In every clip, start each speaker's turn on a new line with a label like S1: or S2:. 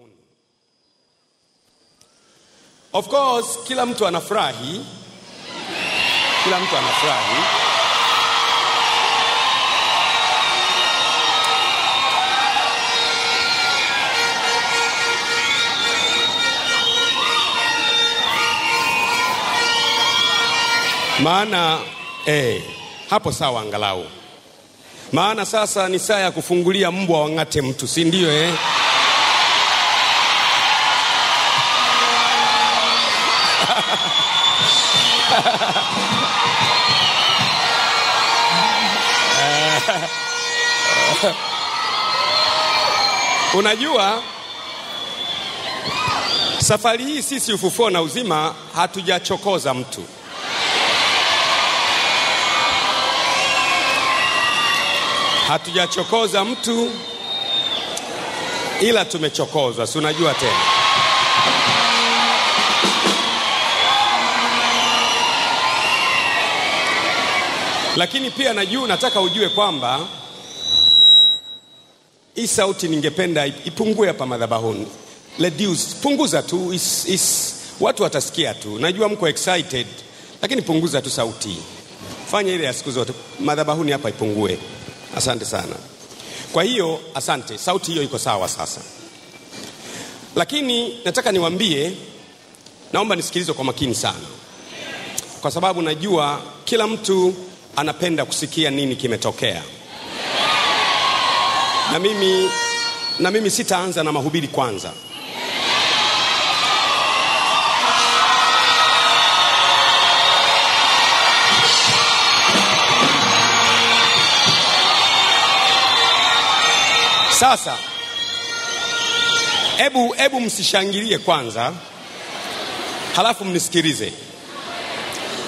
S1: madhabahuni. Of course, kila mtu anafurahi. Kila mtu anafurahi. Maana hapo sawa angalau. Maana sasa ni saa ya kufungulia mbwa wang'ate mtu, si ndio Unajua, safari hii sisi Ufufuo na Uzima hatujachokoza mtu. Hatujachokoza mtu, ila tumechokozwa, si unajua tena. Lakini pia nataka ujue kwamba hii sauti ningependa ipungue hapa madhabahuni. Reduce, punguza tu, watu watasikia tu. Najua mko excited, lakini punguza tu sauti. Fanya ile ya siku zote, madhabahuni hapa ipungue. Asante sana. Kwa hiyo, asante, sauti hiyo iko sawa sasa. Lakini nataka niwaambie, naomba nisikilize kwa makini sana. Kwa sababu najua kila mtu anapenda kusikia nini kimetokea. Na mimi sitaanza na mahubiri kwanza. Sasa Ebu msishangilie kwanza, halafu mnisikilize.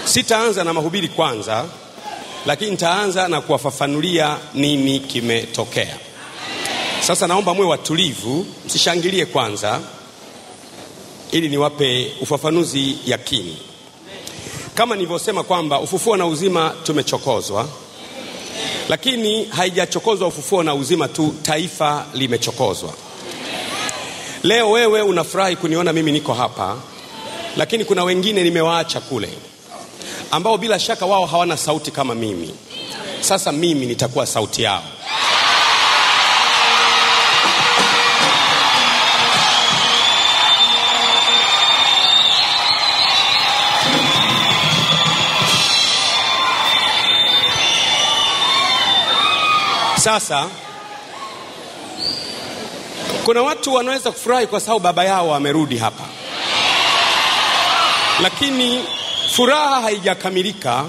S1: Sitaanza na mahubiri kwanza, lakini nitaanza na kuwafafanulia nini kimetokea. Sasa naomba mwe watulivu, msishangilie kwanza, ili niwape ufafanuzi yakini. Kama nilivyosema kwamba Ufufuo na Uzima tumechokozwa, lakini haijachokozwa Ufufuo na Uzima tu, taifa limechokozwa. Leo wewe unafurahi kuniona mimi niko hapa, lakini kuna wengine nimewaacha kule, ambao bila shaka wao hawana sauti kama mimi. Sasa mimi nitakuwa sauti yao. Sasa kuna watu wanaweza kufurahi kwa sababu baba yao amerudi hapa, lakini furaha haijakamilika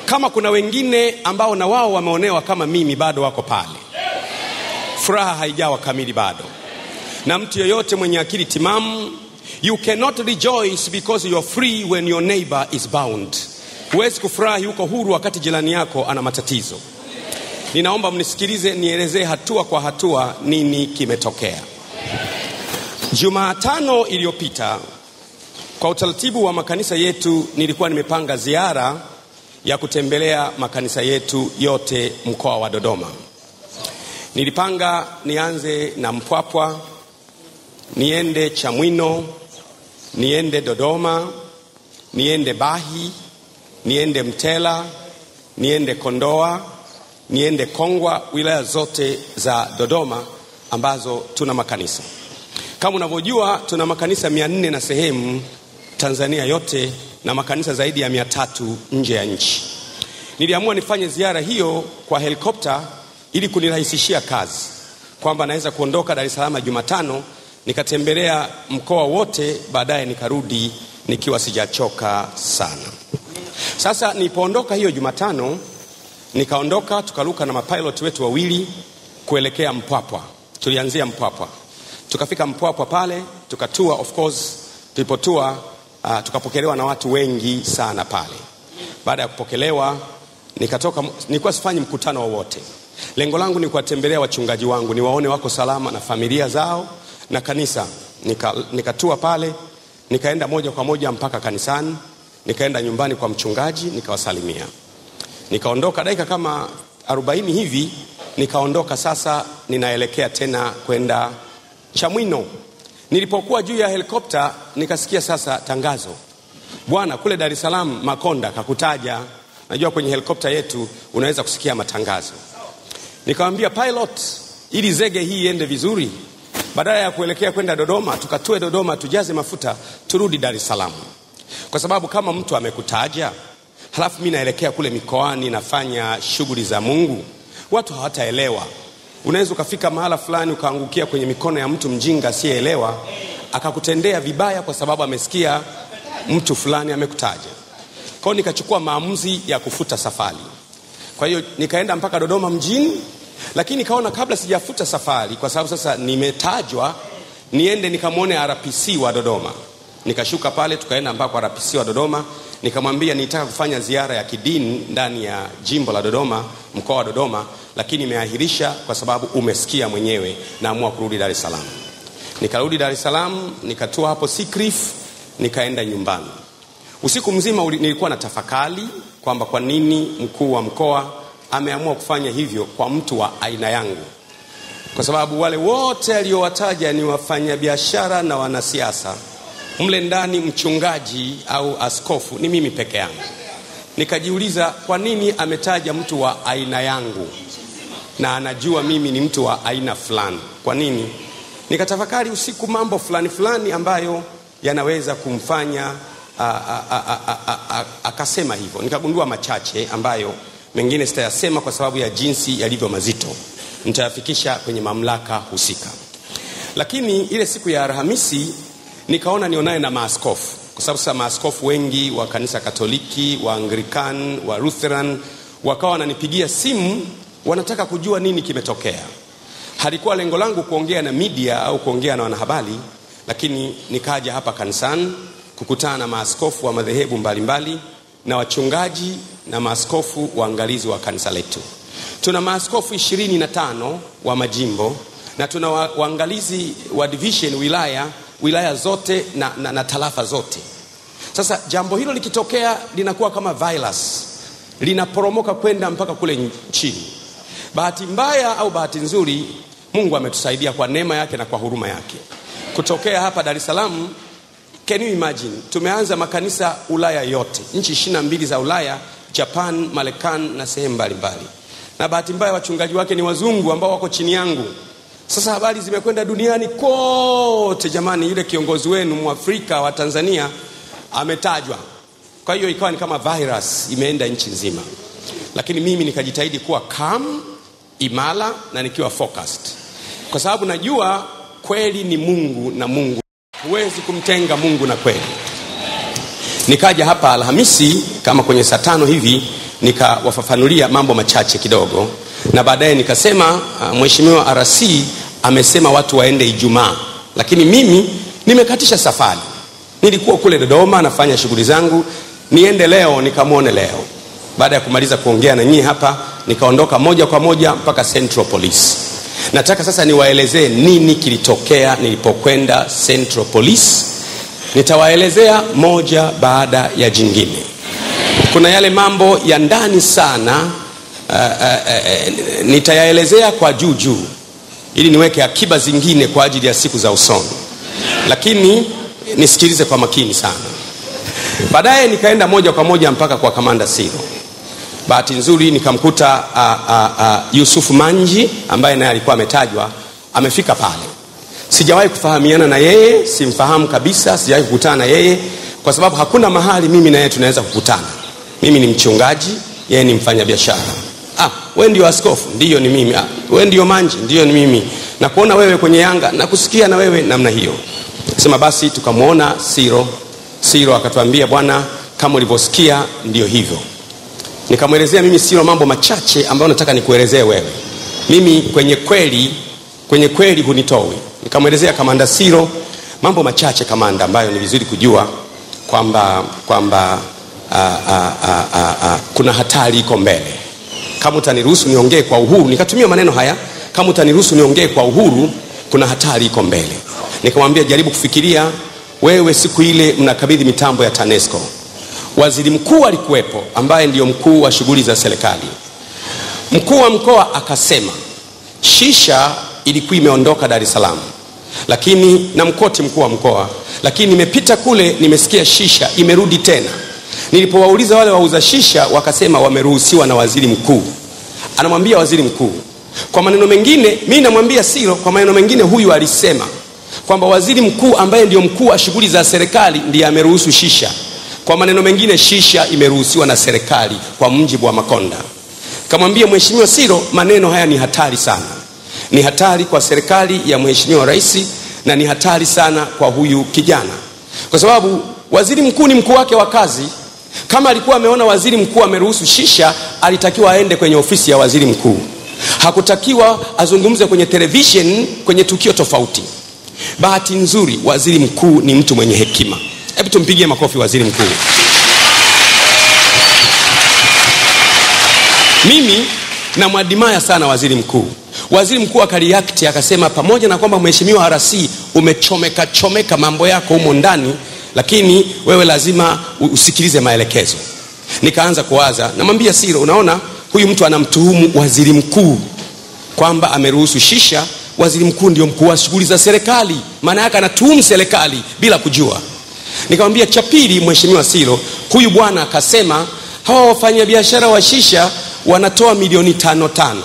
S1: kama kuna wengine ambao na wao wameonewa kama mimi bado wako pale. Furaha haijawa kamili bado. Na mtu yoyote mwenye akili timamu, you cannot rejoice because you are free when your neighbor is bound. Huwezi kufurahi uko huru wakati jirani yako ana matatizo. Ninaomba mnisikilize, nielezee hatua kwa hatua nini kimetokea. Jumatano iliyopita, kwa utaratibu wa makanisa yetu, nilikuwa nimepanga ziara ya kutembelea makanisa yetu yote mkoa wa Dodoma. Nilipanga nianze na Mpwapwa, niende Chamwino, niende Dodoma, niende Bahi, niende Mtela, niende Kondoa, niende Kongwa, wilaya zote za Dodoma ambazo tuna makanisa. Kama unavyojua tuna makanisa 400 na sehemu Tanzania yote, na makanisa zaidi ya 300 nje ya nchi. Niliamua nifanye ziara hiyo kwa helikopta ili kunirahisishia kazi, kwamba naweza kuondoka Dar es Salaam Jumatano nikatembelea mkoa wote, baadaye nikarudi nikiwa sijachoka sana. Sasa nilipoondoka hiyo Jumatano, nikaondoka tukaruka na mapilot wetu wawili kuelekea Mpwapwa. Tulianzia Mpwapwa, tukafika Mpwapwa pale, tukatua. Of course tulipotua tukapokelewa na watu wengi sana pale. Baada ya kupokelewa nilikuwa sifanyi mkutano wowote. Lengo langu ni kuwatembelea wachungaji wangu, niwaone wako salama na familia zao na kanisa. Nikatua pale, nikaenda moja kwa moja mpaka kanisani, nikaenda nyumbani kwa mchungaji, nikawasalimia. Nikaondoka dakika kama 40 hivi, nikaondoka. Sasa ninaelekea tena kwenda Chamwino. Nilipokuwa juu ya helikopta nikasikia sasa tangazo, bwana kule Dar es Salaam Makonda kakutaja. Najua kwenye helikopta yetu unaweza kusikia matangazo. Nikamwambia pilot, ili zege hii iende vizuri, badala ya kuelekea kwenda Dodoma, tukatue Dodoma, tujaze mafuta, turudi Dar es Salaam. Kwa sababu kama mtu amekutaja, halafu mimi naelekea kule mikoani nafanya shughuli za Mungu, watu hawataelewa. Unaweza ukafika mahala fulani ukaangukia kwenye mikono ya mtu mjinga asiyeelewa, akakutendea vibaya kwa sababu amesikia mtu fulani amekutaja. Kwa hiyo nikachukua maamuzi ya kufuta safari. Kwa hiyo nikaenda mpaka Dodoma mjini, lakini nikaona kabla sijafuta safari, kwa sababu sasa nimetajwa, niende nikamwone RPC wa Dodoma. Nikashuka pale, tukaenda mpaka kwa RPC wa Dodoma. Nikamwambia nitaka kufanya ziara ya kidini ndani ya jimbo la Dodoma, mkoa wa Dodoma, lakini nimeahirisha kwa sababu umesikia mwenyewe, naamua kurudi Dar es Salaam. Nikarudi Dar es Salaam, nikatua hapo Seacliff, nikaenda nyumbani. Usiku mzima nilikuwa na tafakari kwamba kwa nini mkuu wa mkoa ameamua kufanya hivyo kwa mtu wa aina yangu. Kwa sababu wale wote aliowataja ni wafanyabiashara na wanasiasa. Mle ndani mchungaji au askofu ni mimi peke yangu. Nikajiuliza kwa nini ametaja mtu wa aina yangu na anajua mimi ni mtu wa aina fulani. Kwa nini? Nikatafakari usiku mambo fulani ambayo yanaweza kumfanya akasema hivyo. Nikagundua machache ambayo mengine sitayasema kwa sababu ya jinsi yalivyo mazito. Nitayafikisha kwenye mamlaka husika. Lakini ile siku ya Alhamisi nikaona nionane na maaskofu. Kwa sababu sasa maaskofu wengi wa kanisa Katoliki, wa Anglican, wa Lutheran wakawa wananipigia simu, wanataka kujua nini kimetokea. Halikuwa lengo langu kuongea na media au kuongea na wanahabari, lakini nikaja hapa kanisani kukutana na maaskofu wa madhehebu mbalimbali na wachungaji na maaskofu waangalizi wa kanisa letu. Tuna maaskofu 25 wa majimbo na tuna waangalizi wa division wilaya zote na tarafa zote. Sasa jambo hilo likitokea linakuwa kama virus, linaporomoka kwenda mpaka kule chini. Bahati mbaya au bahati nzuri, Mungu ametusaidia kwa neema yake na kwa huruma yake. Kutokea hapa Dar es Salaam, can you imagine, tumeanza makanisa Ulaya yote, nchi 22 za Ulaya, Japan, Marekani na sehemu mbalimbali. Na bahati mbaya wachungaji wake ni wazungu ambao wako chini yangu. Sasa habari zimekwenda duniani kote, jamani yule kiongozi wenu Mwafrika wa Tanzania ametajwa. Kwa hiyo ikawa ni kama virus imeenda nchi nzima. Lakini mimi nikajitahidi kuwa calm, imara na nikiwa focused. Kwa sababu najua kweli ni Mungu na Mungu. Huwezi kumtenga Mungu na kweli. Nikaja hapa Alhamisi kama kwenye saa 5 hivi, nikawafafanulia mambo machache kidogo. Na baadaye nikasema Mheshimiwa RC amesema watu waende Ijumaa, lakini mimi nimekatisha safari. Nilikuwa kule Dodoma nafanya shughuli zangu, niende leo nikamwone leo. Baada ya kumaliza kuongea na nyinyi hapa, nikaondoka moja kwa moja mpaka Central Police. Nataka sasa niwaelezee nini kilitokea nilipokwenda Central Police. Nitawaelezea moja baada ya jingine. Kuna yale mambo ya ndani sana, nitayaelezea kwa juu ili niweke akiba zingine kwa ajili ya siku za usoni. Lakini nisikilize kwa makini sana. Baadaye nikaenda moja kwa moja mpaka kwa Kamanda Siro. Bahati nzuri nikamkuta Yusuf Manji ambaye naye alikuwa ametajwa, amefika pale. Sijawahi kufahamiana na yeye, simfahamu kabisa, sijawahi kukutana na yeye kwa sababu hakuna mahali mimi na yeye tunaweza kukutana. Mimi ni mchungaji, yeye ni mfanyabiashara. Wewe ndio askofu? Ndiyo ni mimi. Wewe ndio Manji? Ndiyo ni mimi. Na kuona wewe kwenye Yanga na kusikia na wewe namna hiyo. Sema basi tukamuona Siro akatuambia, bwana kama ulivyosikia ndio hivyo. Nikamwelezea mimi Siro mambo machache ambayo nataka nikuelezee wewe. Mimi kwenye kweli hunitoi. Nikamwelezea Kamanda Siro mambo machache kamanda ambayo ni vizuri kujua kwamba kuna hatari iko mbele. Kama utaniruhusu niongee kwa uhuru, nikatumia maneno haya, kama utaniruhusu niongee kwa uhuru, kuna hatari iko mbele. Nikamwambia jaribu kufikiria wewe siku ile mnakabidhi mitambo ya TANESCO. Waziri mkuu alikuwepo ambaye ndiyo mkuu wa shughuli za serikali. Mkuu wa mkoa akasema shisha ilikuwa imeondoka Dar es Salaam. lakini na mkoti mkuu wa mkoa, lakini nimepita kule nimesikia shisha imerudi tena. Nilipowauliza wale wauza shisha, wakasema wameruhusiwa na waziri mkuu. Anamwambia waziri mkuu. Kwa maneno mengine, mimi namwambia Siro, kwa maneno mengine huyu alisema kwamba waziri mkuu ambaye ndio mkuu wa shughuli za serikali ndiye ameruhusu shisha. Kwa maneno mengine, shisha imeruhusiwa na serikali kwa mujibu wa Makonda. Kamwambia Mheshimiwa Siro, maneno haya ni hatari sana. Ni hatari kwa serikali ya Mheshimiwa Rais na ni hatari sana kwa huyu kijana. Kwa sababu waziri mkuu ni mkuu wake wa kazi. Kama alikuwa ameona waziri mkuu ameruhusu shisha, alitakiwa aende kwenye ofisi ya waziri mkuu. Hakutakiwa azungumze kwenye television kwenye tukio tofauti. Bahati nzuri waziri mkuu ni mtu mwenye hekima. Hebu tumpigie makofi waziri mkuu. Mimi namwadimaya sana waziri mkuu. Waziri mkuu akareact akasema, pamoja na kwamba Mheshimiwa RC umechomeka mambo yako humo ndani, lakini wewe lazima usikilize maelekezo. Nikaanza kuwaza, namwambia Siro, unaona huyu mtu anamtuhumu waziri mkuu kwamba ameruhusu shisha. Waziri mkuu ndio mkuu wa shughuli za serikali, maana yake anatuhumu serikali bila kujua. Nikamwambia cha pili, Mheshimiwa Siro, huyu bwana akasema hawa wafanyabiashara wa shisha wanatoa milioni 5.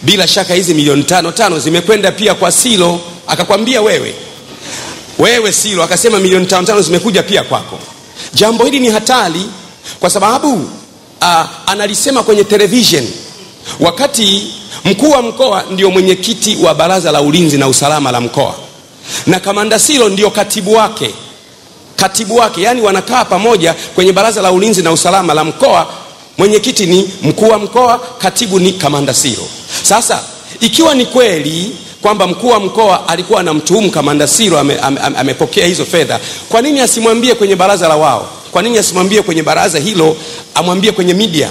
S1: Bila shaka hizi milioni 5 zimekwenda pia kwa Siro. Akakwambia wewe Siro, akasema milioni 5 zimekuja pia kwako. Jambo hili ni hatari kwa sababu analisema kwenye television, wakati mkuu wa mkoa ndio mwenyekiti wa baraza la ulinzi na usalama la mkoa, na kamanda Siro ndio katibu wake, yani wanakaa pamoja kwenye baraza la ulinzi na usalama la mkoa. Mwenyekiti ni mkuu wa mkoa, katibu ni kamanda Siro. Sasa ikiwa ni kweli kwamba mkuu wa mkoa alikuwa anamtuhumu kamanda Siro amepokea hizo fedha, kwa nini asimwambie kwenye baraza la wao? Kwa nini asimwambie kwenye baraza hilo, amwambie kwenye media?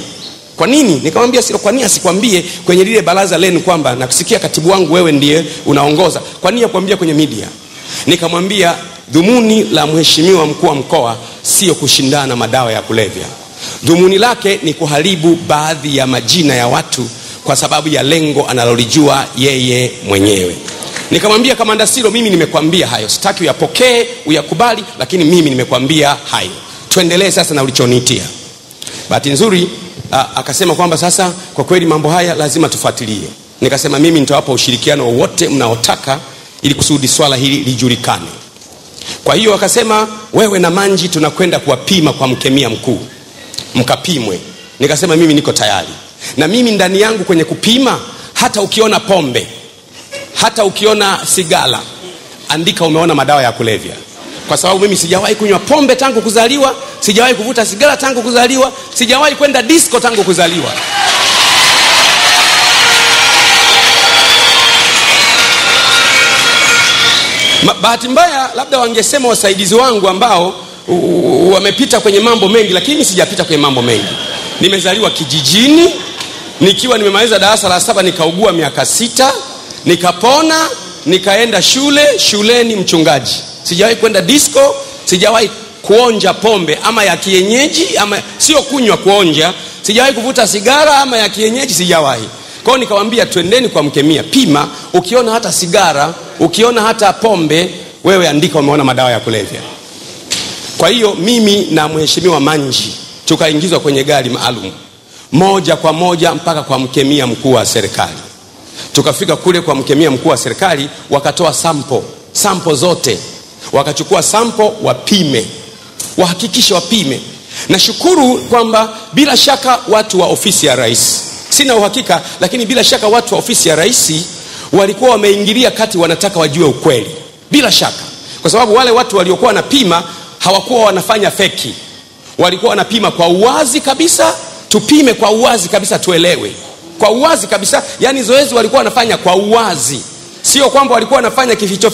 S1: Kwa nini? Nikamwambia Siro, kwa nini asikwambie kwenye lile baraza lenu kwamba nakusikia katibu wangu wewe ndiye unaongoza? Kwa nini akwambia kwenye media? Nikamwambia dhumuni la Mheshimiwa mkuu wa mkoa sio kushindana madawa ya kulevya. Dhumuni lake ni kuharibu baadhi ya majina ya watu kwa sababu ya lengo analolijua yeye mwenyewe. Nikamwambia kamanda Siro, mimi nimekwambia hayo, sitaki uyapokee uyakubali, lakini mimi nimekwambia hayo. Tuendelee sasa na ulichoniitia. Bahati nzuri akasema kwamba sasa kwa kweli mambo haya lazima tufuatilie. Nikasema mimi nitawapa ushirikiano wote mnaotaka ili kusudi swala hili lijulikane. Kwa hiyo akasema wewe na Manji tunakwenda kuwapima kwa mkemia mkuu, mkapimwe. Nikasema mimi niko tayari. Na mimi ndani yangu kwenye kupima, hata ukiona pombe, hata ukiona sigara, andika umeona madawa ya kulevya. Kwa sababu mimi sijawahi kunywa pombe tangu kuzaliwa, sijawahi kuvuta sigara tangu kuzaliwa, sijawahi kwenda disco tangu kuzaliwa. Bahati mbaya labda wangesema wasaidizi wangu ambao wamepita kwenye mambo mengi, lakini sijapita kwenye mambo mengi. Nimezaliwa kijijini, nikiwa nimemaliza darasa la 7 nikaugua miaka 6, nikapona, nikaenda shuleni mchungaji. Sijawahi kwenda disco, sijawahi kuonja pombe ama ya kienyeji, ama sio kunywa, kuonja. Sijawahi kuvuta sigara ama ya kienyeji, sijawahi. Kwa hiyo nikamwambia twendeni kwa mkemia, pima, ukiona hata sigara, ukiona hata pombe, wewe andika umeona madawa ya kulevya. Kwa hiyo mimi na Mheshimiwa Manji tukaingizwa kwenye gari maalum moja kwa moja mpaka kwa mkemia mkuu wa serikali. Tukafika kule kwa mkemia mkuu wa serikali, wakatoa sample zote. Wakachukua sample wapime, wahakikishe wapime. Nashukuru kwamba bila shaka watu wa ofisi ya rais, sina uhakika, lakini bila shaka watu wa ofisi ya rais walikuwa wameingilia kati, wanataka wajue ukweli. Bila shaka, kwa sababu wale watu waliokuwa wanapima hawakuwa wanafanya feki. Walikuwa wanapima kwa uwazi kabisa, tupime kwa uwazi kabisa tuelewe. Kwa uwazi kabisa, yani zoezi walikuwa wanafanya kwa uwazi. Sio kwamba walikuwa wanafanya kificho,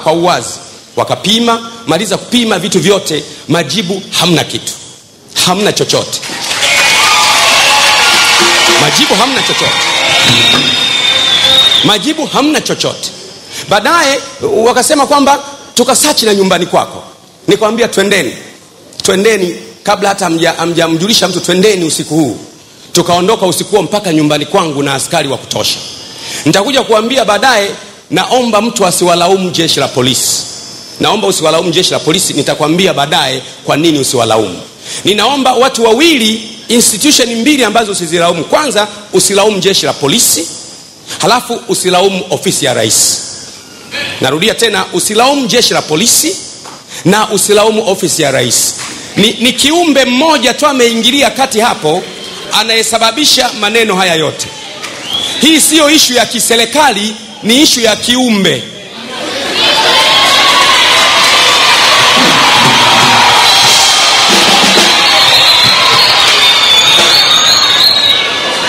S1: kwa uwazi. Wakapima, maliza kupima vitu vyote, majibu hamna kitu. Hamna chochote. Majibu hamna chochote. Majibu hamna chochote. Baadaye wakasema kwamba tukasearch na nyumbani kwako. Nikamwambia twendeni kabla hata hamjamjulisha mtu, twendeni usiku huu. Tukaondoka usiku huo mpaka nyumbani kwangu na askari wa kutosha. Nitakuja kuambia baadaye naomba mtu asiwalaumu jeshi la polisi. Naomba usiwalaumu jeshi la polisi, nitakwambia baadaye kwa nini usiwalaumu. Ninaomba watu wawili, institution mbili ambazo usizilaumu. Kwanza, usilaumu jeshi la polisi, halafu usilaumu ofisi ya rais. Narudia tena, usilaumu jeshi la polisi na usilaumu ofisi ya rais. Ni kiumbe mmoja tu ameingilia kati hapo, anayesababisha maneno haya yote. Hii sio ishu ya kiserikali, ni ishu ya kiumbe.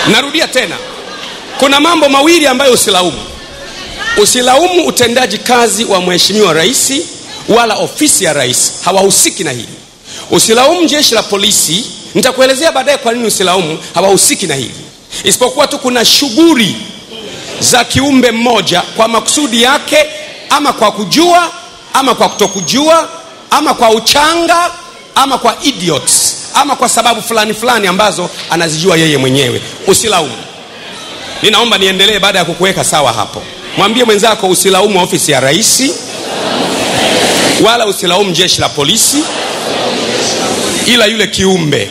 S1: Narudia tena, kuna mambo mawili ambayo usilaumu. Usilaumu utendaji kazi wa mheshimiwa rais wala ofisi ya rais, hawahusiki na hili. Usilaumu jeshi la polisi, nitakuelezea baadaye kwa nini usilaumu, hawahusiki na hili. Isipokuwa tu kuna shughuli za kiumbe mmoja kwa makusudi yake, ama kwa kujua ama kwa kutokujua, ama kwa uchanga ama kwa idiots, ama kwa sababu fulani fulani ambazo anazijua yeye mwenyewe. Usilaumu. Ninaomba niendelee baada ya kukuweka sawa hapo. Mwambie mwenzako, usilaumu ofisi ya rais wala usilaumu jeshi la polisi, ila yule kiumbe.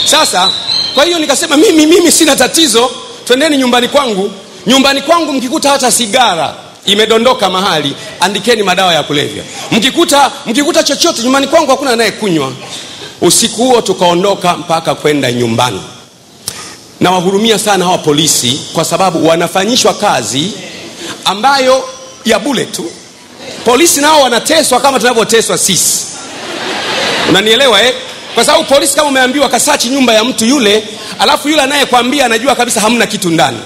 S1: Sasa kwa hiyo nikasema mimi sina tatizo, twendeni nyumbani kwangu. Nyumbani kwangu mkikuta hata sigara imedondoka mahali, andikeni madawa ya kulevya. Mkikuta chochote nyumbani kwangu, hakuna anayekunywa. Usiku huo tukaondoka mpaka kwenda nyumbani. Na wahurumia sana hawa polisi, kwa sababu wanafanyishwa kazi ambayo ya bure tu. Polisi nao wanateswa kama tunavyoteswa sisi. Unanielewa Kwa sababu polisi kama umeambiwa kasachi nyumba ya mtu yule, alafu yule anayekwambia anajua kabisa hamna kitu ndani.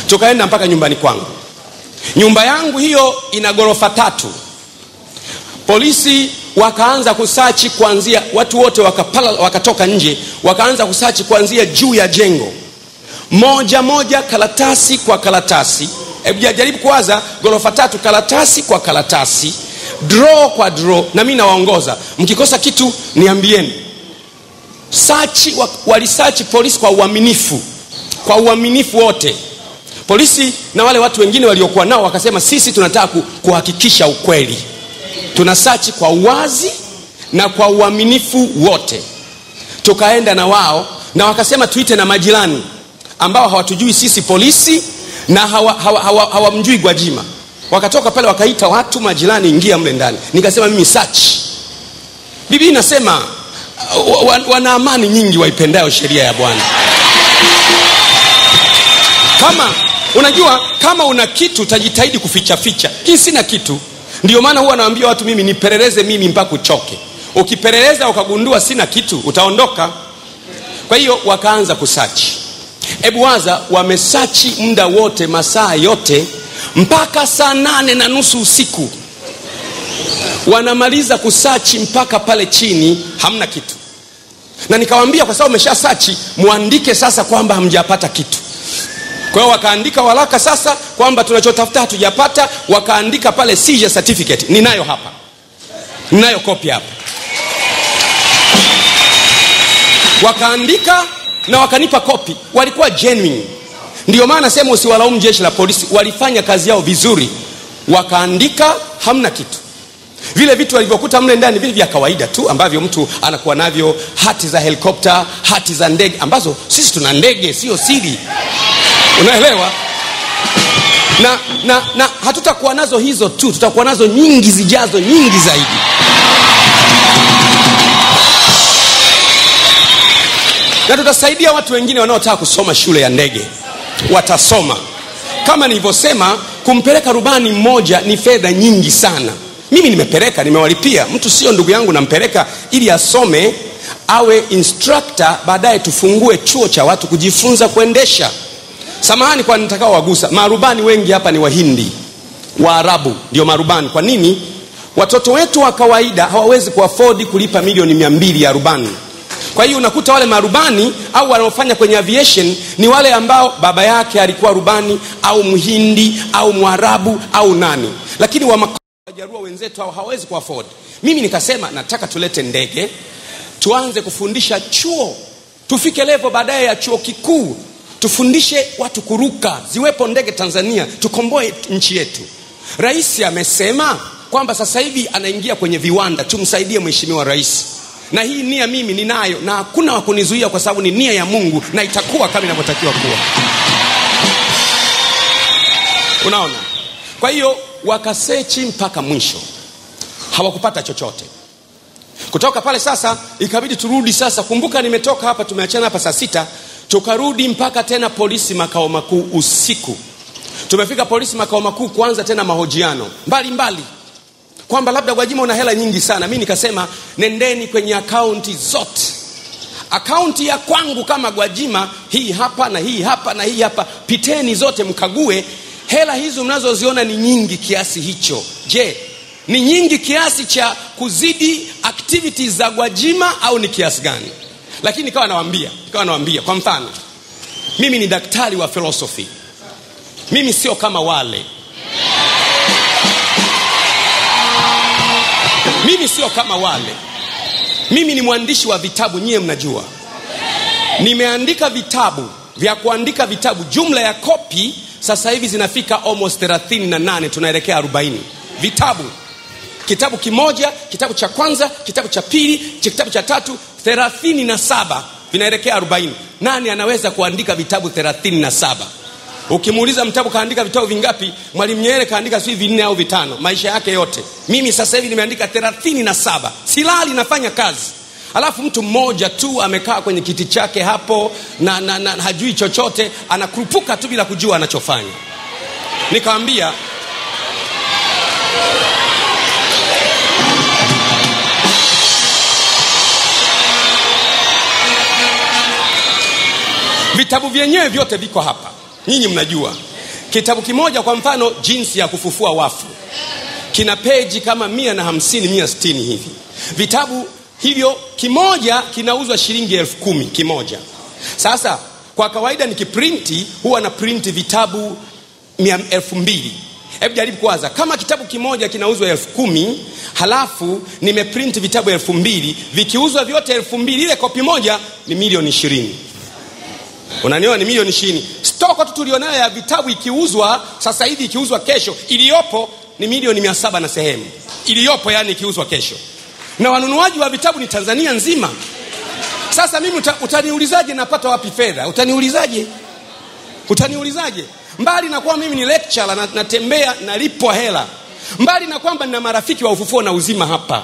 S1: Tukaenda mpaka nyumbani kwangu. Nyumba yangu hiyo ina ghorofa 3. Polisi wakaanza kusachi kuanzia, watu wote wakatoka nje, wakaanza kusachi kuanzia juu ya jengo. Moja moja, karatasi kwa karatasi. Jaribu kuwaza, ghorofa 3, karatasi kwa karatasi, draw kwa draw, na mimi nawaongoza. Mkikosa kitu niambieni. Sachi, walisachi polisi kwa uaminifu. Kwa uaminifu wote. Polisi na wale watu wengine waliokuwa nao wakasema, sisi tunataka kuhakikisha ukweli. Tunasachi kwa uwazi na kwa uaminifu wote. Tukaenda na wao, na wakasema tuite na majirani ambao hawatujui sisi polisi na hawamjui Gwajima. Wakatoka pale wakaita watu majirani, ingia mle ndani. Nikasema mimi sachi. Biblia inasema wana amani nyingi waipendayo sheria ya Bwana. Kama una kitu utajitahidi kuficha ficha. Hii sina kitu. Ndio maana huwa naambia watu, mimi nipeleleze mimi mpaka uchoke. Ukipeleleza ukagundua sina kitu, utaondoka. Kwa hiyo wakaanza kusachi. Hebu waza, wamesachi muda wote, masaa yote, mpaka saa 8:30 usiku. Wanamaliza kusachi mpaka pale chini hamna kitu. Na nikawaambia, kwa sababu umeshasachi, muandike sasa kwamba hamjapata kitu. Kwa hiyo wakaandika waraka sasa kwamba tunachotafuta hatujapata. Wakaandika pale seizure certificate. Ninayo hapa. Ninayo copy hapa. Wakaandika na wakanipa copy. Walikuwa genuine. Ndio maana nasema usiwalaumu jeshi la polisi, walifanya kazi yao vizuri. Wakaandika hamna kitu. Vile vitu walivyokuta mle ndani vile vya kawaida tu ambavyo mtu anakuwa navyo, hati za helikopta, hati za ndege, ambazo sisi tuna ndege, sio siri. Unaelewa? Na hatutakuwa nazo hizo tu, tutakuwa nazo nyingi zijazo, nyingi zaidi. Na tutasaidia watu wengine wanaotaka kusoma shule ya ndege. Watasoma. Kama nilivyosema, kumpeleka rubani mmoja ni fedha nyingi sana. Mimi nimepeleka, nimewalipia. Mtu sio ndugu yangu, nampeleka ili asome, awe instructor, baadaye tufungue chuo cha watu kujifunza kuendesha. Samahani kwa nitakao wagusa. Marubani wengi hapa ni Wahindi, Waarabu ndio marubani. Kwa nini? Watoto wetu wa kawaida hawawezi kuafford kulipa milioni 200 ya rubani. Kwa hiyo unakuta wale marubani au wanaofanya kwenye aviation ni wale ambao baba yake alikuwa rubani, au Mhindi au Mwarabu au nani. Lakini Wajaruo wenzetu hawawezi kuafford. Mimi nikasema nataka tulete ndege, tuanze kufundisha chuo, tufike level baadaye ya chuo kikuu, tufundishe watu kuruka, ziwepo ndege Tanzania, tukomboe nchi yetu. Rais amesema kwamba sasa hivi anaingia kwenye viwanda, tumsaidie mheshimiwa rais. Na hii nia mimi ninayo, na hakuna wa kunizuia, kwa sababu ni nia ya Mungu na itakuwa kama inavyotakiwa kuwa. Unaona? Kwa hiyo wakasechi mpaka mwisho, hawakupata chochote. Kutoka pale sasa ikabidi turudi sasa. Kumbuka nimetoka hapa, tumeachana hapa saa 6, tukarudi mpaka tena polisi makao makuu usiku. Tumefika polisi makao makuu kuanza tena mahojiano mbali kwamba labda Gwajima una hela nyingi sana. Mimi nikasema nendeni kwenye akaunti zote. Akaunti ya kwangu kama Gwajima, hii hapa na hii hapa na hii hapa, piteni zote mkague. Hela hizo mnazoziona ni nyingi kiasi hicho, je, ni nyingi kiasi cha kuzidi activities za Gwajima au ni kiasi gani? Lakini nikawa nawaambia kwa mfano, mimi ni daktari wa philosophy. Mimi sio kama wale. Mimi ni mwandishi wa vitabu, nyie mnajua. Nimeandika vitabu, vya kuandika vitabu, jumla ya kopi sasa hivi zinafika almost 38, tunaelekea 40 vitabu. Kitabu kimoja, kitabu cha kwanza, kitabu cha pili, kitabu cha tatu, 37 vinaelekea 40. Nani anaweza kuandika vitabu 37? Ukimuuliza Mtabu kaandika vitabu vingapi, Mwalimu Nyerere kaandika sio 4 au 5 maisha yake yote. Mimi sasa hivi nimeandika 37. Silali, nafanya kazi. Alafu mtu mmoja tu amekaa kwenye kiti chake hapo na hajui chochote, anakurupuka tu bila kujua anachofanya. Nikamwambia vitabu vyenyewe vyote viko hapa. Nyinyi mnajua. Kitabu kimoja kwa mfano, jinsi ya kufufua wafu, kina peji kama 150 160 hivi. Vitabu hivyo kimoja kinauzwa shilingi 10,000 kimoja. Sasa kwa kawaida nikiprinti huwa na print vitabu 200,000. Hebu jaribu kwanza, kama kitabu kimoja kinauzwa 10,000, halafu nimeprint vitabu 2,000, vikiuzwa vyote 2,000, ile kopi moja ni milioni 20. Unaniona, ni milioni 20. Stoko tu tulionayo ya vitabu ikiuzwa sasa hivi, ikiuzwa kesho, iliyopo ni milioni 700 na sehemu. Iliyopo yani ikiuzwa kesho. Na wanunuaji wa vitabu ni Tanzania nzima. Sasa mimi utaniulizaje napata wapi fedha? Utaniulizaje? Mbali na kuwa mimi ni lecturer, natembea nalipwa hela. Mbali na kwamba nina marafiki wa ufufuo na uzima hapa.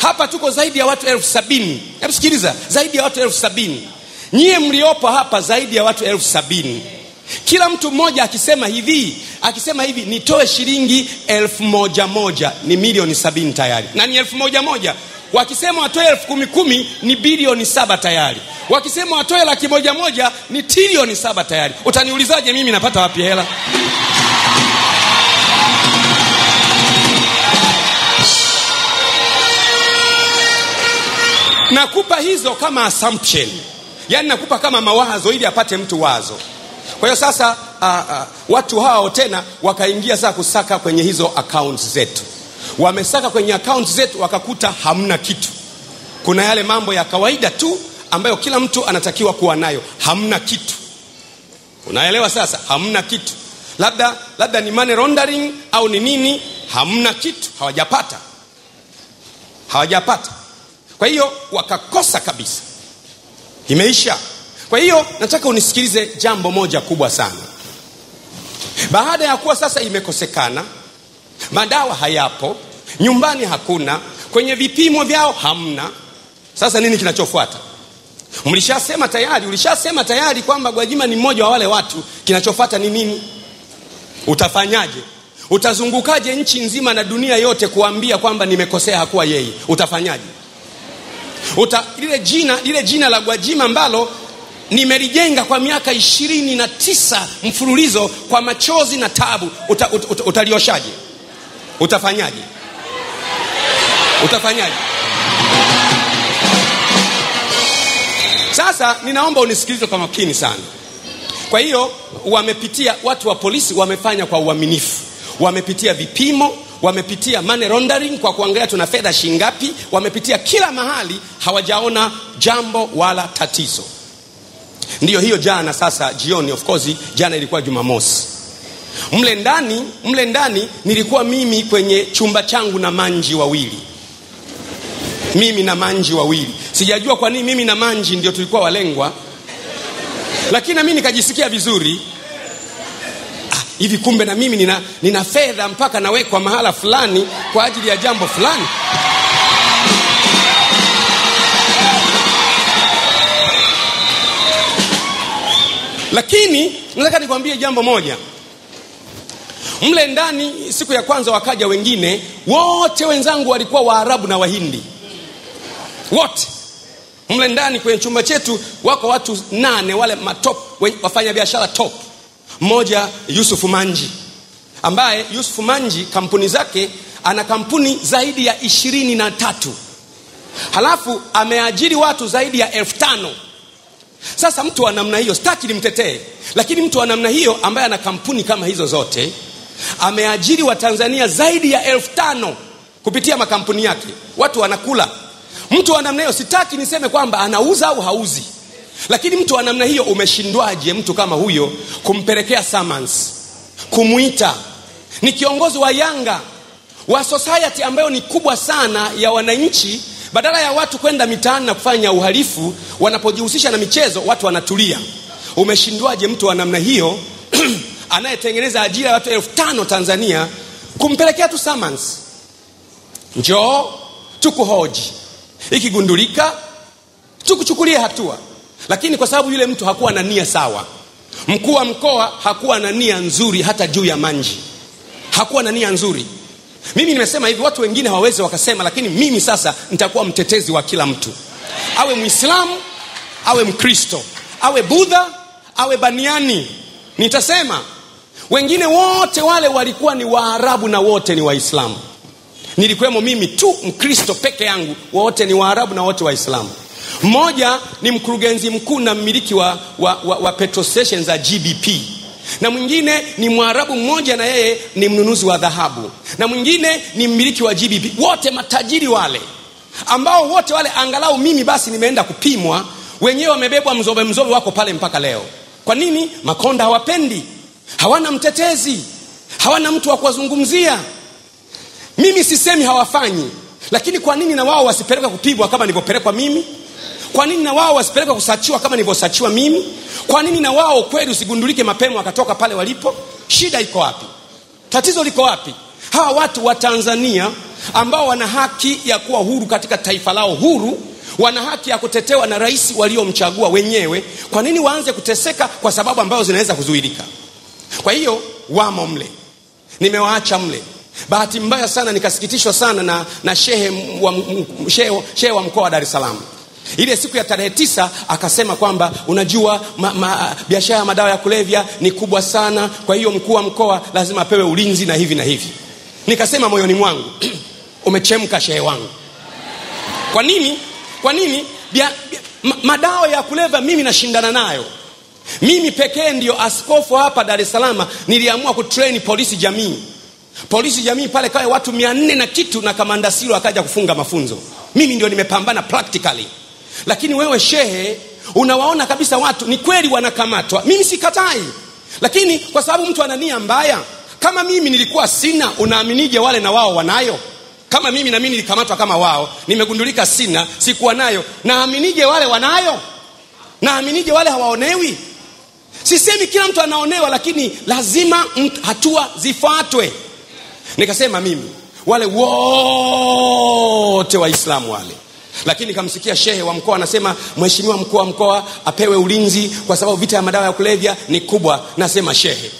S1: Hapa tuko zaidi ya watu 70,000. Hebu sikiliza, zaidi ya watu 70,000. Nyie mliopo hapa zaidi ya watu 70,000. Kila mtu mmoja akisema hivi nitoe shilingi 1,000 ni milioni 70 tayari. Na ni 1,000. Wakisema watoe 10,000 ni bilioni 7 tayari. Wakisema watoe 100,000 ni trilioni 7 tayari. Utaniulizaje mimi napata wapi hela? Nakupa hizo kama assumption. Yaani nakupa kama mawazo ili apate mtu wazo. Kwa hiyo sasa watu hao tena wakaingia sasa kusaka kwenye hizo accounts zetu. Wamesaka kwenye accounts zetu wakakuta hamna kitu. Kuna yale mambo ya kawaida tu ambayo kila mtu anatakiwa kuwa nayo. Hamna kitu. Unaelewa sasa? Hamna kitu. Labda ni money laundering au ni nini? Hamna kitu. Hawajapata. Kwa hiyo wakakosa kabisa. Imeisha. Kwa hiyo nataka unisikilize jambo moja kubwa sana. Baada ya kuwa sasa imekosekana, madawa hayapo, nyumbani hakuna, kwenye vipimo vyao hamna, sasa nini kinachofuata? Ulishasema tayari kwamba Gwajima ni mmoja wa wale watu. Kinachofuata ni nini? Utafanyaje? Utazungukaje nchi nzima na dunia yote kuambia kwamba nimekosea hakuwa yeye? Utafanyaje? Lile jina la Gwajima ambalo nimelijenga kwa miaka 29 mfululizo kwa machozi na tabu, utalioshaje? Utafanyaje? Sasa ninaomba unisikilize kwa makini sana. Kwa hiyo watu wa polisi wamefanya kwa uaminifu. Wamepitia vipimo, wamepitia money laundering kwa kuangalia tuna fedha shingapi, wamepitia kila mahali, hawajaona jambo wala tatizo. Ndiyo hiyo jana sasa jioni, of course jana ilikuwa Jumamosi. Mle ndani nilikuwa mimi kwenye chumba changu na manji wawili. Mimi na manji wawili. Sijajua kwa nini mimi na manji ndio tulikuwa walengwa. Lakini na mimi nikajisikia vizuri. Hivi kumbe na mimi nina fedha mpaka nawekwa mahala fulani kwa ajili ya jambo fulani. Lakini nataka nikwambie jambo moja. Mle ndani siku ya kwanza wakaja wengine, wote wenzangu walikuwa Waarabu na Wahindi. Wote. Mle ndani kwenye chumba chetu wako watu 8 wale matop wafanya biashara top. Mmoja Yusuf Manji, ambaye Yusuf Manji kampuni zake ana kampuni zaidi ya 23. Halafu ameajiri watu zaidi ya 5,000. Sasa mtu wa namna hiyo, sitaki nimtetee, lakini mtu wa namna hiyo ambaye ana kampuni kama hizo zote, ameajiri wa Tanzania zaidi ya 5,000 kupitia makampuni yake. Watu wanakula. Mtu wa namna hiyo, sitaki niseme kwamba anauza au hauzi, lakini mtu wa namna hiyo umeshindwaje mtu kama huyo kumpelekea summons, kumuita? Ni kiongozi wa Yanga, wa society ambayo ni kubwa sana ya wananchi. Badala ya watu kwenda mitaani na kufanya uhalifu, wanapojihusisha na michezo watu wanatulia. Umeshindwaje mtu wa namna hiyo anayetengeneza ajira ya watu 5,000 Tanzania kumpelekea tu summons? Njoo tukuhoji, ikigundulika tukuchukulie hatua. Lakini kwa sababu yule mtu hakuwa na nia sawa, mkuu wa mkoa hakuwa na nia nzuri hata juu ya Manji, hakuwa na nia nzuri. Mimi nimesema hivi, watu wengine hawawezi wakasema, lakini mimi sasa nitakuwa mtetezi wa kila mtu, awe Muislamu, awe Mkristo, awe Buddha, awe Baniani. Nitasema wengine wote wale walikuwa ni Waarabu na wote ni Waislamu. Nilikuwemo mimi tu Mkristo peke yangu, wote ni Waarabu na wote Waislamu. Mmoja ni mkurugenzi mkuu na mmiliki wa petrol stations za GBP, na mwingine ni Mwarabu mmoja na yeye ni mnunuzi wa dhahabu, na mwingine ni mmiliki wa GBP. Wote matajiri wale, ambao wote wale angalau mimi basi nimeenda kupimwa, wenyewe wamebebwa mzobe wako pale mpaka leo. Kwa nini? Makonda hawapendi, hawana mtetezi, hawana mtu wa kuwazungumzia. Mimi sisemi hawafanyi, lakini kwa nini na wao wasipelekwa kupigwa kama nilivyopelekwa mimi? Kwa nini na wao wasipelekwa kusachiwa kama nilivyosachiwa mimi? Kwa nini na wao kweli usigundulike mapema wakatoka pale walipo? Shida iko wapi? Tatizo liko wapi? Hawa watu wa Tanzania ambao wana haki ya kuwa huru katika taifa lao huru, wana haki ya kutetewa na rais waliomchagua wenyewe, kwa nini waanze kuteseka kwa sababu ambazo zinaweza kuzuilika? Kwa hiyo wamo mle, nimewaacha mle. Bahati mbaya sana nikasikitishwa sana na shehe wa mkoa wa Dar es Salaam. Ile siku ya tarehe 9 akasema kwamba unajua biashara ya madawa ya kulevya ni kubwa sana, kwa hiyo mkuu wa mkoa lazima apewe ulinzi na hivi na hivi. Nikasema moyoni mwangu umechemka shehe wangu. Kwa nini madawa ya kulevya mimi nashindana nayo? Mimi pekee ndio askofu hapa Dar es Salaam niliamua kutrain polisi jamii pale kae watu 400 na kitu, na kamanda Silo akaja kufunga mafunzo. Mimi ndio nimepambana practically. Lakini wewe shehe unawaona kabisa watu ni kweli wanakamatwa. Mimi sikatai, lakini kwa sababu mtu ana nia mbaya, kama mimi nilikuwa sina, unaaminije wale na wao wanayo? Kama mimi na mimi nilikamatwa kama wao, nimegundulika sina, sikuwa nayo, naaminije wale wanayo? Naaminije wale hawaonewi? Sisemi kila mtu anaonewa, lakini lazima hatua zifuatwe. Nikasema mimi wale wote Waislamu wale, lakini kamsikia shehe wa mkoa anasema mheshimiwa mkuu wa mkoa apewe ulinzi kwa sababu vita ya madawa ya kulevya ni kubwa. Nasema shehe,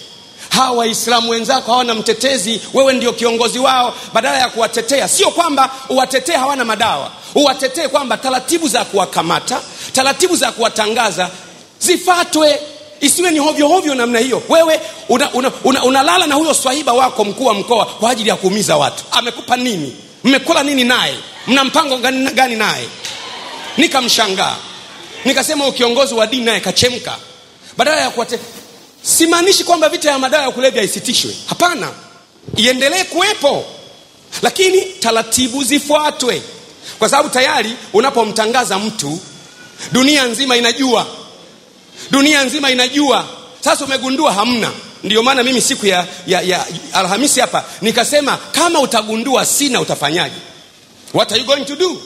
S1: hawa Waislamu wenzako hawana mtetezi, wewe ndio kiongozi wao. Badala ya kuwatetea, sio kwamba uwatetee hawana madawa, uwatetee kwamba taratibu za kuwakamata, taratibu za kuwatangaza zifuatwe. Isiwe ni hovyo namna hiyo. Wewe unalala na huyo swahiba wako mkuu wa mkoa kwa ajili ya kuumiza watu. Amekupa nini? Mmekula nini naye? Mna mpango gani naye? Nikamshangaa. Nikasema kiongozi wa dini naye kachemka. Badala ya simaanishi kwamba vita ya madawa ya kulevya isitishwe. Hapana. Iendelee kuwepo. lakini taratibu zifuatwe, kwa sababu tayari unapomtangaza mtu dunia nzima inajua. Sasa umegundua hamna. Ndio maana mimi siku ya Alhamisi hapa nikasema, kama utagundua sina, utafanyaje? What are you going to do?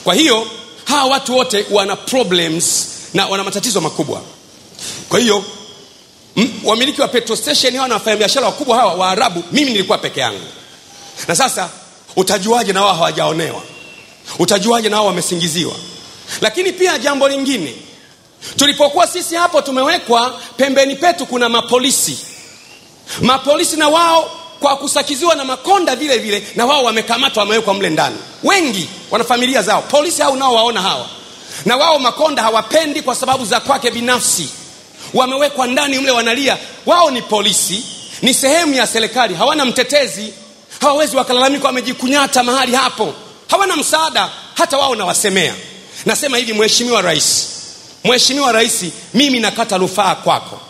S1: Kwa hiyo hawa watu wote wana problems na wana matatizo makubwa. Kwa hiyo wamiliki wa petrol station hawa na wafanyabiashara wakubwa hawa Waarabu, mimi nilikuwa peke yangu. Na sasa utajuaje na wao hawajaonewa? Utajuaje na wao wamesingiziwa? Lakini pia jambo lingine, tulipokuwa sisi hapo tumewekwa, pembeni petu kuna mapolisi na wao kwa kusakiziwa na makonda vile vile, na wao wamekamatwa, wamewekwa mle ndani. Wengi wana familia zao. Polisi hao nao waona hawa, na wao makonda hawapendi kwa sababu za kwake binafsi, wamewekwa ndani mle, wanalia. Wao ni polisi, ni sehemu ya serikali, hawana mtetezi, hawawezi wakalalamika, wamejikunyata mahali hapo, hawana msaada. Hata wao nawasemea, nasema hivi, Mheshimiwa Rais, mimi nakata rufaa kwako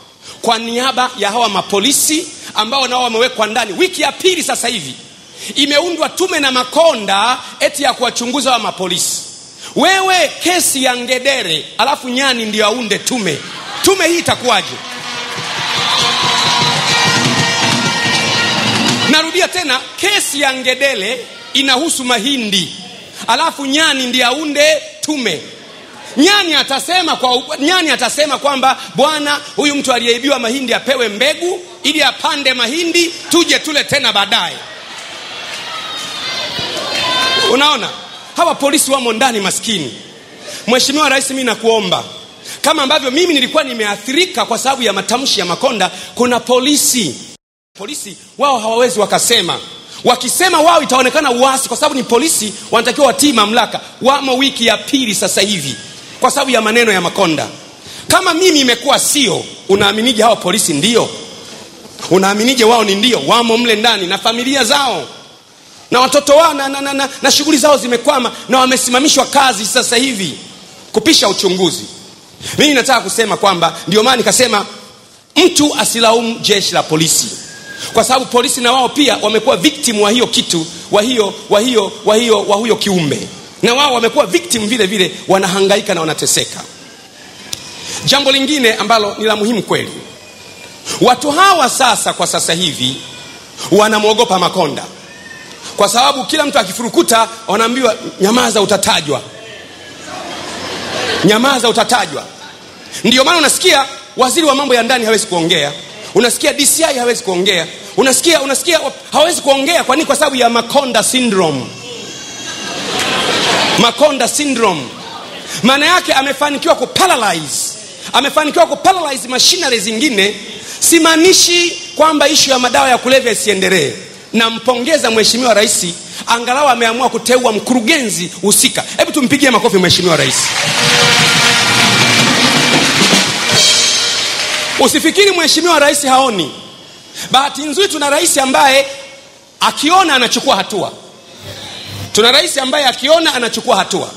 S1: kwa niaba ya hawa mapolisi ambao nao wamewekwa ndani. Wiki ya pili sasa hivi imeundwa tume na makonda eti ya kuwachunguza wa mapolisi. Wewe kesi ya ngedere, alafu nyani ndio aunde tume hii, itakuwaje? Narudia tena, kesi ya ngedere inahusu mahindi, alafu nyani ndio aunde tume. Nyani atasema kwamba bwana, huyu mtu aliyeibiwa mahindi apewe mbegu ili apande mahindi tuje tule tena baadaye. Unaona, hawa polisi wamo ndani maskini. Mheshimiwa Rais, mimi nakuomba, kama ambavyo mimi nilikuwa nimeathirika kwa sababu ya matamshi ya makonda, kuna polisi wao hawawezi wakasema. Wakisema wao itaonekana uasi, kwa sababu ni polisi, wanatakiwa watii mamlaka. Wamo wiki ya pili sasa hivi kwa sababu ya maneno ya makonda. Kama mimi imekuwa sio, unaaminije hao polisi ndio? Unaaminije wao ni ndio? Wamo mle ndani na familia zao na watoto wao na shughuli zao zimekwama, na wamesimamishwa kazi sasa hivi kupisha uchunguzi. Mimi nataka kusema kwamba ndio maana nikasema mtu asilaumu jeshi la polisi, kwa sababu polisi na wao pia wamekuwa victim wa hiyo kitu, wa huyo kiumbe, na wao wamekuwa victim vile vile, wanahangaika na wanateseka. Jambo lingine ambalo ni la muhimu kweli, watu hawa sasa kwa sasa hivi wanamwogopa makonda, kwa sababu kila mtu akifurukuta wanaambiwa nyamaza, utatajwa. Ndio maana unasikia waziri wa mambo ya ndani hawezi kuongea, unasikia DCI hawezi kuongea, unasikia hawezi kuongea. Kwa nini? Kwa sababu ya makonda syndrome. Maana yake amefanikiwa kuparalyze machinery zingine. Simaanishi kwamba issue ya madawa ya kulevya isiendelee. Nampongeza Mheshimiwa Rais, angalau ameamua kuteua mkurugenzi husika. Hebu tumpigie makofi Mheshimiwa Rais. Usifikiri Mheshimiwa Rais haoni. Bahati nzuri tuna rais ambaye akiona anachukua hatua.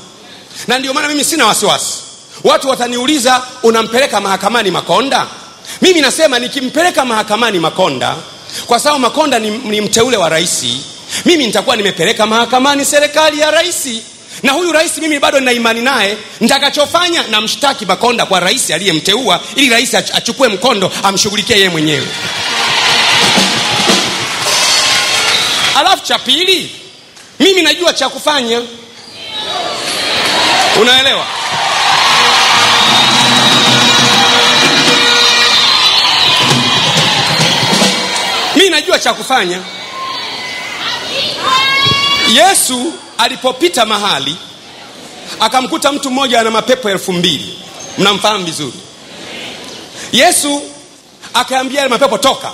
S1: Na ndio maana mimi sina wasiwasi. Watu wataniuliza, unampeleka mahakamani makonda? Mimi nasema nikimpeleka mahakamani makonda, kwa sababu makonda ni mteule wa rais, mimi nitakuwa nimepeleka mahakamani serikali ya rais. Na huyu rais mimi bado nina imani naye. Nitakachofanya, na mshtaki makonda kwa rais aliyemteua, ili rais achukue mkondo amshughulikie yeye mwenyewe. Alafu cha pili, mimi najua cha kufanya. Unaelewa? Mimi najua cha kufanya. Yesu alipopita mahali akamkuta mtu mmoja ana mapepo 2000. Mnamfahamu vizuri. Yesu akaambia yale mapepo toka.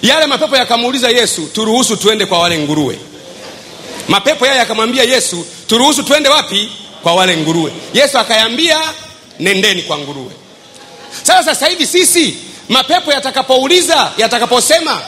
S1: Yale mapepo yakamuuliza Yesu, turuhusu tuende kwa wale nguruwe. Mapepo yale yakamwambia Yesu, turuhusu tuende wapi? Kwa wale nguruwe. Yesu akayambia, nendeni kwa nguruwe. Sasa hivi sisi mapepo yatakaposema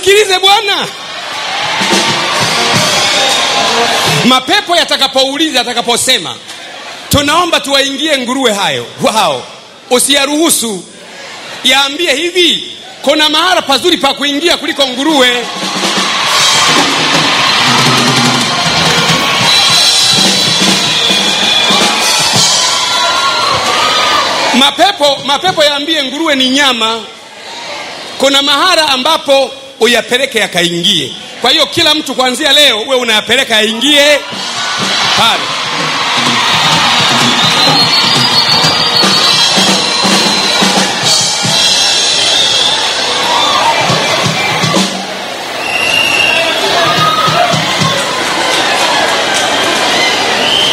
S1: Nisikilize bwana. Mapepo yatakapouliza, yatakaposema tunaomba tuwaingie nguruwe hao, usiyaruhusu. Yaambie hivi, kuna mahali pazuri pa kuingia kuliko nguruwe. Mapepo yaambie nguruwe ni nyama. Kuna mahara ambapo uyapeleke yakaingie. Kwa hiyo kila mtu kuanzia leo wewe unayapeleka yaingie pale.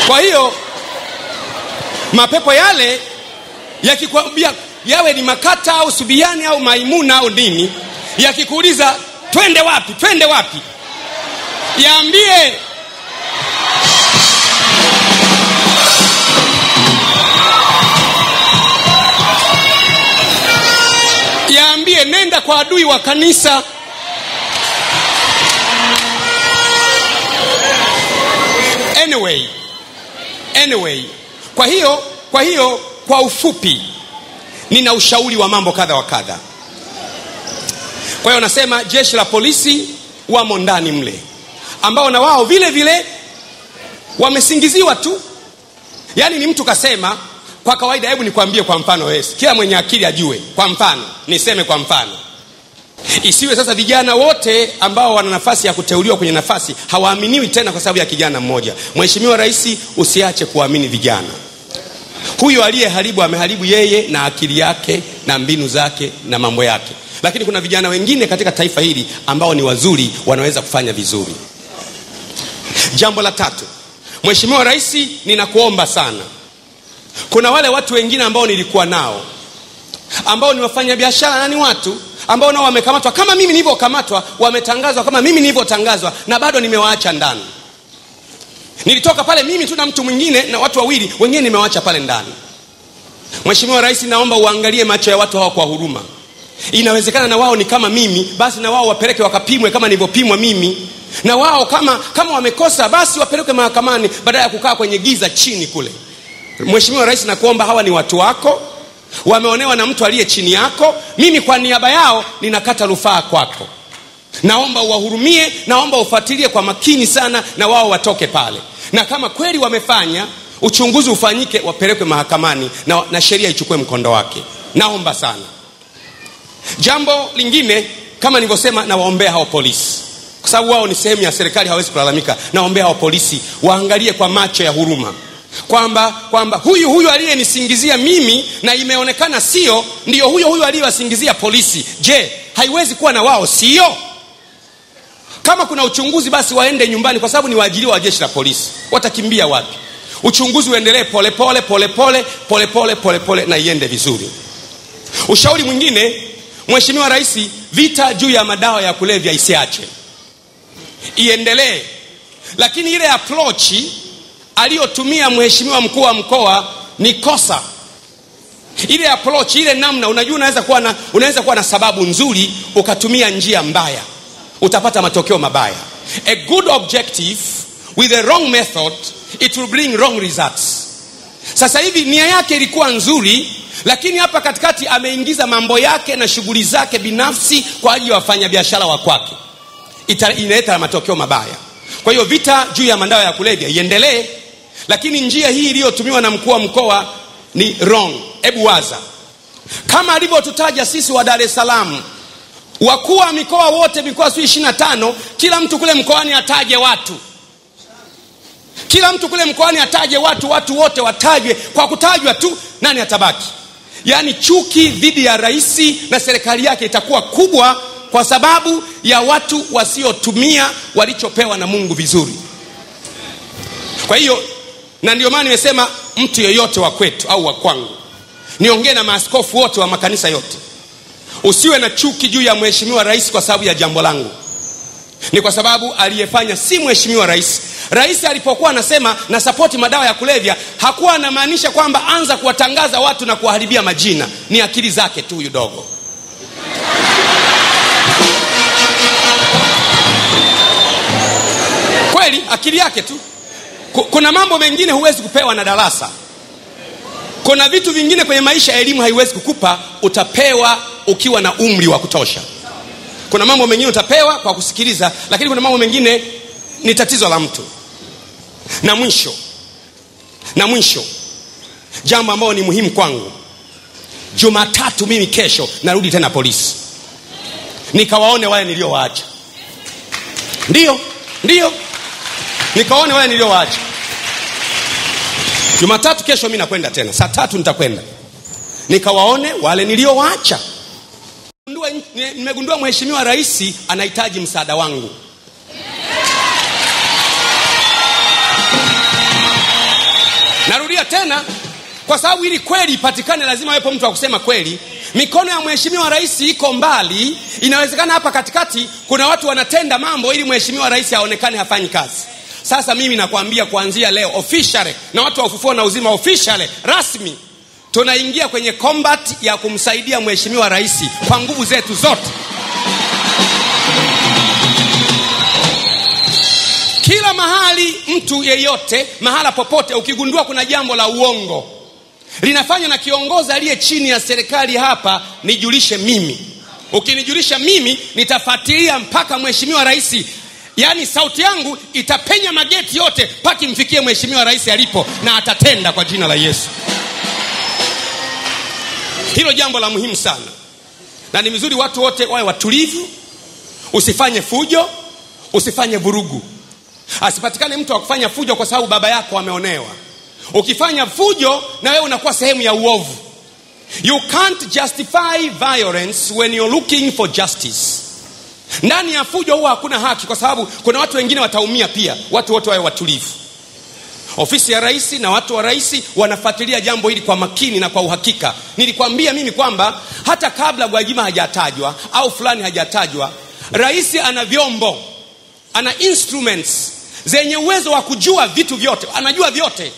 S1: Kwa hiyo mapepo yale yakikwambia, yawe ni Makata au Subiani au Maimuna au nini, yakikuuliza twende wapi, yaambie nenda kwa adui wa kanisa. Anyway, kwa hiyo kwa ufupi nina ushauri wa mambo kadha wa kadha. Kwa hiyo nasema jeshi la polisi wamo ndani mle, ambao na wao vile vile wamesingiziwa tu. Yaani ni mtu kasema, kwa kawaida, hebu nikwambie kwa mfano wewe, kila mwenye akili ajue. Kwa mfano, niseme kwa mfano. Isiwe sasa vijana wote ambao wana nafasi ya kuteuliwa kwenye nafasi hawaaminiwi tena kwa sababu ya kijana mmoja. Mheshimiwa Rais, usiache kuamini vijana. Huyo aliyeharibu ameharibu yeye na akili yake na mbinu zake na mambo yake. Lakini kuna vijana wengine katika taifa hili ambao ni wazuri, wanaweza kufanya vizuri. Jambo la tatu, Mheshimiwa Rais, ninakuomba sana. Kuna wale watu wengine ambao nilikuwa nao, ambao ni wafanya biashara na ni watu ambao nao wamekamatwa kama mimi nilivyokamatwa, wametangazwa kama mimi nilivyotangazwa, na bado nimewaacha ndani. Nilitoka pale mimi tu na mtu mwingine na watu wawili wengine nimewaacha pale ndani. Mheshimiwa Rais, naomba uangalie macho ya watu hao kwa huruma. Inawezekana na wao ni kama mimi, basi na wao wapeleke wakapimwe kama nilivyopimwa mimi. Na wao kama wamekosa, basi wapeleke mahakamani badala ya kukaa kwenye giza chini kule. Mheshimiwa Rais, nakuomba, hawa ni watu wako, wameonewa na mtu aliye chini yako. Mimi kwa niaba yao ninakata rufaa kwako. Naomba uwahurumie, naomba ufuatilie kwa makini sana na wao watoke pale. Na kama kweli wamefanya, uchunguzi ufanyike, wapelekwe mahakamani na sheria ichukue mkondo wake. Naomba sana. Jambo lingine, kama nilivyosema, nawaombea hao polisi. Kwa sababu wao ni sehemu ya serikali, hawezi kulalamika. Naombea hao polisi waangalie kwa macho ya huruma. Kwamba huyu aliyenisingizia mimi na imeonekana sio, ndio huyo aliyewasingizia polisi. Je, haiwezi kuwa na wao sio? Kama kuna uchunguzi, basi waende nyumbani, kwa sababu ni waajiriwa wa jeshi la polisi. Watakimbia wapi? Uchunguzi uendelee pole na iende vizuri. Ushauri mwingine, Mheshimiwa Rais, vita juu ya madawa ya kulevya isiache, iendelee. Lakini ile approach aliyotumia Mheshimiwa mkuu wa mkoa ni kosa. Ile approach, ile namna, unajua unaweza kuwa na sababu nzuri ukatumia njia mbaya, utapata matokeo mabaya. A good objective with a wrong method, it will bring wrong results. Sasa hivi nia yake ilikuwa nzuri, lakini hapa katikati ameingiza mambo yake na shughuli zake binafsi kwa ajili ya wafanyabiashara wa kwake. Inaleta matokeo mabaya. Kwa hiyo vita juu ya madawa ya kulevya iendelee, lakini njia hii iliyotumiwa na mkuu wa mkoa ni wrong. Hebu waza, kama alivyotutaja sisi wa Dar es Salaam, wakuu wa mikoa wote, mikoa 25, kila mtu kule mkoani ataje watu. Kila mtu kule mkoani ataje watu wote watajwe. Kwa kutajwa tu, nani atabaki? Yaani chuki dhidi ya rais na serikali yake itakuwa kubwa kwa sababu ya watu wasiotumia walichopewa na Mungu vizuri. Kwa hiyo, na ndio maana nimesema mtu yoyote wa kwetu au wa kwangu, niongee na maaskofu wote wa makanisa yote, usiwe na chuki juu ya Mheshimiwa Rais kwa sababu ya jambo langu. Ni kwa sababu aliyefanya si Mheshimiwa Rais. Rais alipokuwa anasema na support madawa ya kulevya, hakuwa anamaanisha kwamba anza kuwatangaza watu na kuwaharibia majina. Ni akili zake tu huyu dogo. kweli, akili yake tu. Kuna mambo mengine huwezi kupewa na darasa. Kuna vitu vingine kwenye maisha elimu haiwezi kukupa, utapewa ukiwa na umri wa kutosha. Kuna mambo mengine utapewa kwa kusikiliza, lakini kuna mambo mengine ni tatizo la mtu. Na mwisho jambo ambalo ni muhimu kwangu, Jumatatu mimi kesho narudi tena polisi, nikawaone wale niliowaacha. Ndio nikawaone wale niliowaacha. Jumatatu kesho mimi nakwenda tena, saa 3 nitakwenda nikawaone wale niliowaacha. Nimegundua Mheshimiwa Rais anahitaji msaada wangu. Narudia tena, kwa sababu ili kweli ipatikane lazima wepo mtu wa kusema kweli. Mikono ya Mheshimiwa Rais iko mbali. Inawezekana hapa katikati kuna watu wanatenda mambo ili Mheshimiwa Rais aonekane hafanyi kazi. Sasa mimi nakwambia kuanzia leo officially, na watu wa Ufufuo na Uzima officially, rasmi, tunaingia kwenye combat ya kumsaidia Mheshimiwa Rais kwa nguvu zetu zote. Kila mahali, mtu yeyote, mahala popote, ukigundua kuna jambo la uongo linafanywa na kiongozi aliye chini ya serikali hapa, nijulishe mimi. Ukinijulisha mimi, nitafuatilia mpaka Mheshimiwa Rais. Yaani sauti yangu itapenya mageti yote mpaka imfikie Mheshimiwa Rais alipo, na atatenda kwa jina la Yesu. Hilo jambo la muhimu sana. Na ni vizuri watu wote wawe watulivu. Usifanye fujo, usifanye vurugu. Asipatikane mtu wa kufanya fujo kwa sababu baba yako ameonewa. Ukifanya fujo na wewe unakuwa sehemu ya uovu. You can't justify violence when you're looking for justice. Ndani ya fujo huwa hakuna haki, kwa sababu kuna watu wengine wataumia pia. Watu wote wawe watulivu. Ofisi ya Rais na watu wa Rais wanafuatilia jambo hili kwa makini na kwa uhakika. Nilikwambia mimi kwamba hata kabla Gwajima hajatajwa au fulani hajatajwa, Rais ana vyombo, ana instruments zenye uwezo wa kujua vitu vyote. Anajua vyote.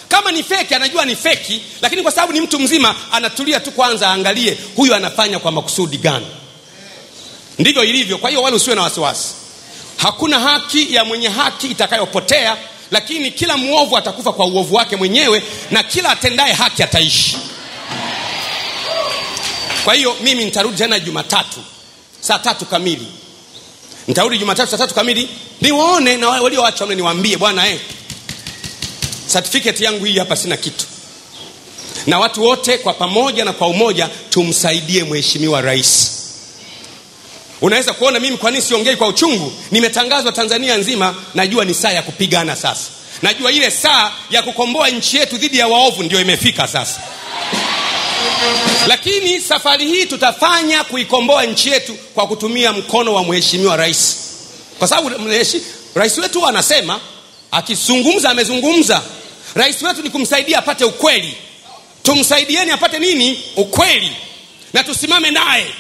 S1: Kama ni feki anajua ni feki, lakini kwa sababu ni mtu mzima anatulia tu kwanza angalie huyu anafanya kwa makusudi gani. Ndivyo ilivyo. Kwa hiyo wale usiwe na wasiwasi. Hakuna haki ya mwenye haki itakayopotea, lakini kila muovu atakufa kwa uovu wake mwenyewe, na kila atendaye haki ataishi. Kwa hiyo mimi nitarudi tena Jumatatu saa 3 kamili. Nitarudi Jumatatu saa 3 kamili niwaone, na walioacha niwaambie, bwana certificate yangu hii hapa, sina kitu. Na watu wote kwa pamoja na kwa umoja tumsaidie Mheshimiwa Rais. Unaweza kuona mimi kwa nini siongei kwa uchungu. Nimetangazwa Tanzania nzima, najua ni saa ya kupigana sasa. Najua ile saa ya kukomboa nchi yetu dhidi ya waovu ndio imefika sasa. Lakini safari hii tutafanya kuikomboa nchi yetu kwa kutumia mkono wa Mheshimiwa Rais. Kwa sababu Rais wetu anasema, akizungumza amezungumza. Rais wetu ni kumsaidia apate ukweli. Tumsaidieni apate nini? Ukweli. Na tusimame naye.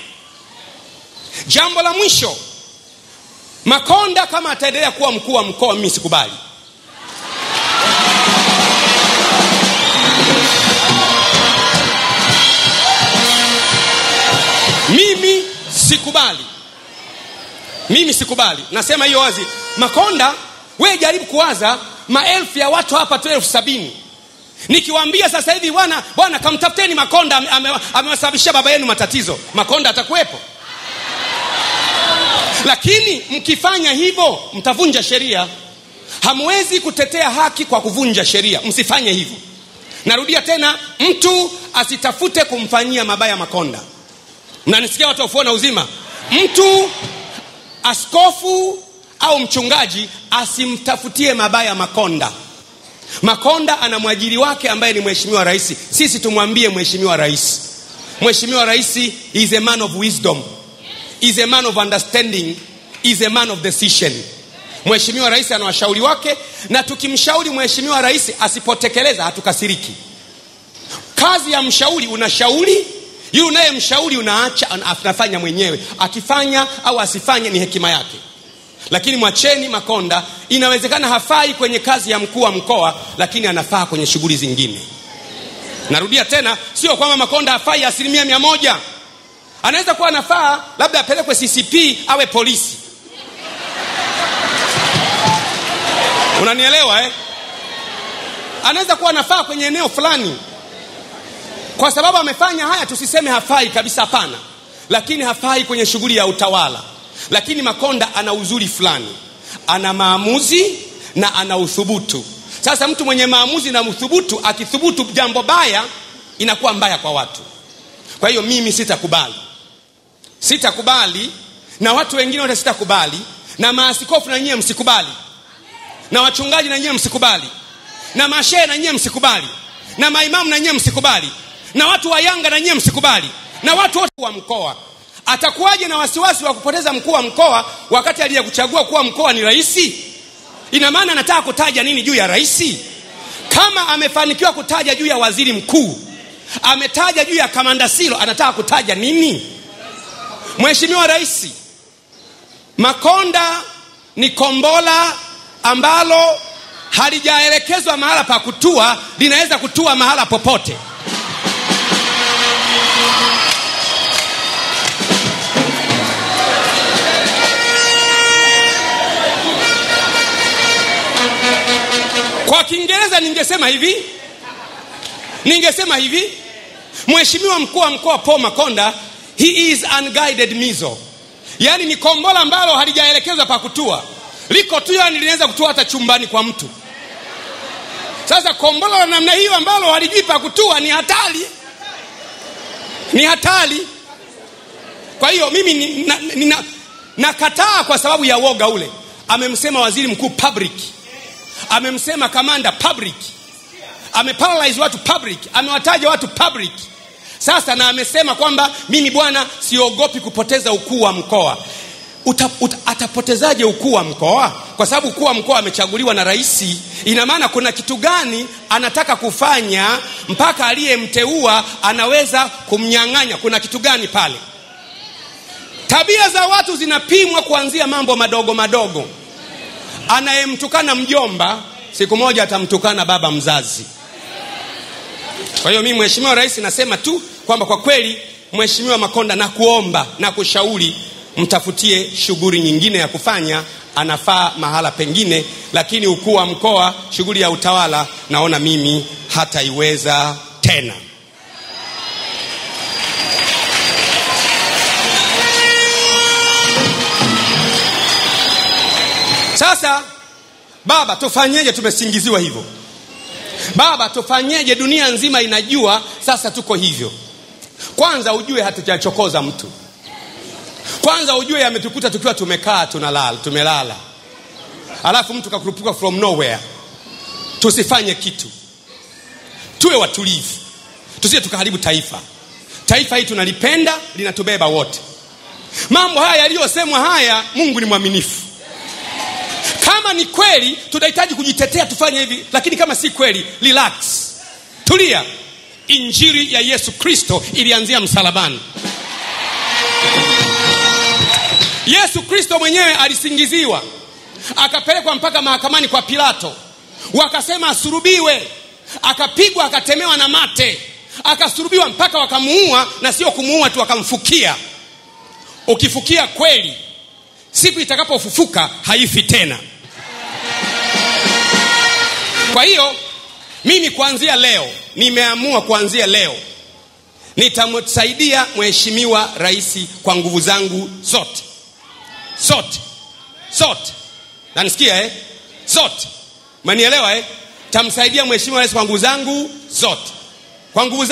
S1: Jambo la mwisho, Makonda kama ataendelea kuwa mkuu wa mkoa, mimi sikubali. Mimi sikubali. Nasema hiyo wazi. Makonda, wewe jaribu kuwaza maelfu ya watu hapa 70,000. Nikiwaambia sasa hivi bwana kamtafuteni Makonda, amewasababishia baba yenu matatizo, Makonda atakuwepo? Lakini mkifanya hivyo mtavunja sheria. Hamwezi kutetea haki kwa kuvunja sheria. Msifanye hivyo. Narudia tena, mtu asitafute kumfanyia mabaya Makonda. Mnanisikia watu wa Ufufuo na Uzima? Mtu, askofu au mchungaji, asimtafutie mabaya Makonda. Makonda ana mwajiri wake ambaye ni Mheshimiwa Rais. Sisi tumwambie Mheshimiwa Rais. Mheshimiwa Rais is a man of wisdom. Is a man of understanding. Is a man of decision. Mheshimiwa Rais ana washauri wake, na tukimshauri Mheshimiwa Rais asipotekeleza hatukasiriki. Kazi ya mshauri, unashauri, yule unayemshauri unaacha anafanya mwenyewe. Akifanya au asifanye ni hekima yake. Lakini mwacheni Makonda. Inawezekana hafai kwenye kazi ya mkuu wa mkoa, lakini anafaa kwenye shughuli zingine. Narudia tena, sio kwamba Makonda hafai 100%. Anaweza kuwa anafaa labda apelekwe CCP awe polisi. Unanielewa? Anaweza kuwa anafaa kwenye eneo fulani. Kwa sababu amefanya haya, tusiseme hafai kabisa, hapana. Lakini hafai kwenye shughuli ya utawala. Lakini Makonda ana uzuri fulani. Ana maamuzi na ana uthubutu. Sasa mtu mwenye maamuzi na uthubutu akithubutu jambo baya, inakuwa mbaya kwa watu. Kwa hiyo mimi sitakubali. Sitakubali, na watu wengine wote sitakubali, na maaskofu na nyie msikubali. Na wachungaji na nyie msikubali. Na mashehe na nyie msikubali. Na maimamu na nyie msikubali. Na watu wa Yanga na nyie msikubali. Na watu wote wa mkoa. Atakuwaje na wasiwasi wa kupoteza mkuu wa mkoa wakati aliyekuchagua kuwa mkoa ni rais? Ina maana anataka kutaja nini juu ya rais? Kama amefanikiwa kutaja juu ya waziri mkuu, ametaja juu ya kamanda Silo, anataka kutaja nini? Mheshimiwa Rais, Makonda ni kombola ambalo halijaelekezwa mahala pa kutua, linaweza kutua mahala popote. Kwa Kiingereza ningesema hivi, Mheshimiwa mkuu wa mkoa Paul Makonda, he is unguided missile. Yaani ni kombola ambalo halijaelekezwa pa kutua. Liko tu, yani linaweza kutua hata chumbani kwa mtu. Sasa kombola la namna hiyo ambalo halijui pa kutua ni hatari. Ni hatari. Kwa hiyo mimi nakataa kwa sababu ya woga ule. Amemsema waziri mkuu public. Amemsema kamanda public. Ameparalyze watu public. Amewataja watu public. Sasa na amesema kwamba mimi bwana siogopi kupoteza ukuu wa mkoa. Atapotezaje ukuu wa mkoa? Kwa sababu ukuu wa mkoa amechaguliwa na rais. Ina maana kuna kitu gani anataka kufanya mpaka aliyemteua anaweza kumnyang'anya? Kuna kitu gani pale? Tabia za watu zinapimwa kuanzia mambo madogo madogo. Anayemtukana mjomba, siku moja atamtukana baba mzazi. Kwa hiyo mimi Mheshimiwa Rais nasema tu kwamba kwa kweli Mheshimiwa Makonda, na kuomba na kushauri mtafutie shughuli nyingine ya kufanya, anafaa mahala pengine, lakini ukuu wa mkoa, shughuli ya utawala, naona mimi hataiweza tena. Sasa baba, tufanyeje? Tumesingiziwa hivyo. Baba, tufanyeje? Dunia nzima inajua sasa tuko hivyo. Kwanza ujue hatujachokoza mtu. Kwanza ujue yametukuta tukiwa tumekaa tumelala. Alafu mtu kakurupuka from nowhere. Tusifanye kitu. Tuwe watulivu. Tusije tukaharibu taifa. Taifa hili tunalipenda, linatubeba wote. Mambo haya yaliyosemwa haya, Mungu ni mwaminifu. Kama ni kweli tunahitaji kujitetea, tufanye hivi, lakini kama si kweli, relax. Tulia. Injili ya Yesu Kristo ilianzia msalabani. Yesu Kristo mwenyewe alisingiziwa, akapelekwa mpaka mahakamani kwa Pilato. Wakasema asulubiwe, akapigwa, akatemewa na mate, akasulubiwa mpaka wakamuua, na sio kumuua tu, wakamfukia. Ukifukia kweli, siku itakapofufuka haifi tena. Kwa hiyo mimi nimeamua kuanzia leo nitamsaidia Mheshimiwa Rais kwa nguvu zangu zote. Nanisikia zote. Umenielewa Tamsaidia Mheshimiwa Rais kwa nguvu zangu zote. Kwa nguvu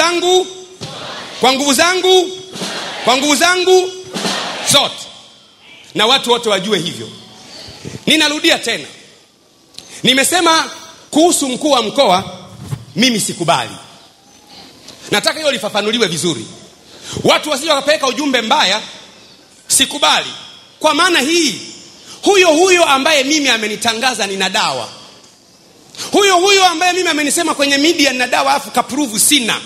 S1: zangu zote. Na watu wote wajue hivyo. Ninarudia tena. Nimesema kuhusu mkuu wa mkoa, mimi sikubali. Nataka hilo lifafanuliwe vizuri. Watu wasije wakapeleka ujumbe mbaya. Sikubali. Kwa maana hii, huyo ambaye mimi amenitangaza nina dawa. Huyo ambaye mimi amenisema kwenye media nina dawa, afu kaprove sina.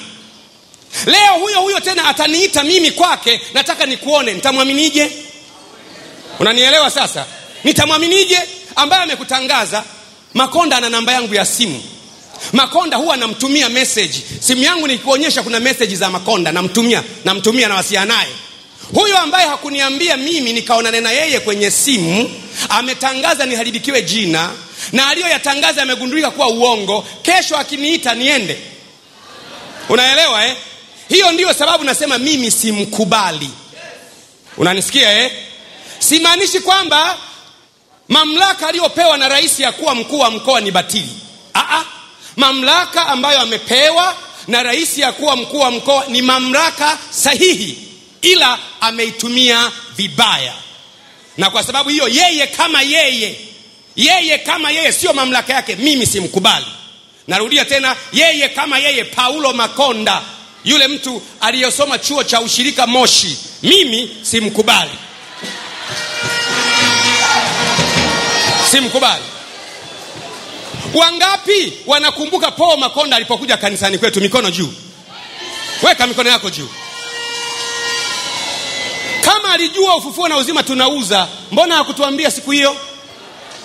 S1: Leo huyo tena ataniita mimi kwake, nataka nikuone, nitamwaminije? Unanielewa sasa? Nitamwaminije ambaye amekutangaza? Makonda ana namba yangu ya simu. Makonda huwa namtumia message. Simu yangu nikikuonyesha kuna message za Makonda, namtumia na wasia naye. Huyo ambaye hakuniambia mimi nikaonana na yeye kwenye simu, ametangaza niharibikiwe jina, na aliyoyatangaza yamegundulika kuwa uongo, kesho akiniita niende. Unaelewa eh? Hiyo ndiyo sababu nasema mimi simkubali. Unanisikia eh? Simaanishi kwamba mamlaka aliyopewa na rais ya kuwa mkuu wa mkoa ni batili. Mamlaka ambayo amepewa na rais ya kuwa mkuu wa mkoa ni mamlaka sahihi, ila ameitumia vibaya. Na kwa sababu hiyo yeye kama yeye sio mamlaka yake, mimi simkubali. Narudia tena, yeye kama yeye, Paulo Makonda, yule mtu aliyesoma chuo cha ushirika Moshi, mimi simkubali. Simkubali. Wangapi wanakumbuka Paul Makonda alipokuja kanisani kwetu? Mikono juu. Weka mikono yako juu. Kama alijua ufufuo na uzima tunauza, mbona hakutuambia siku hiyo?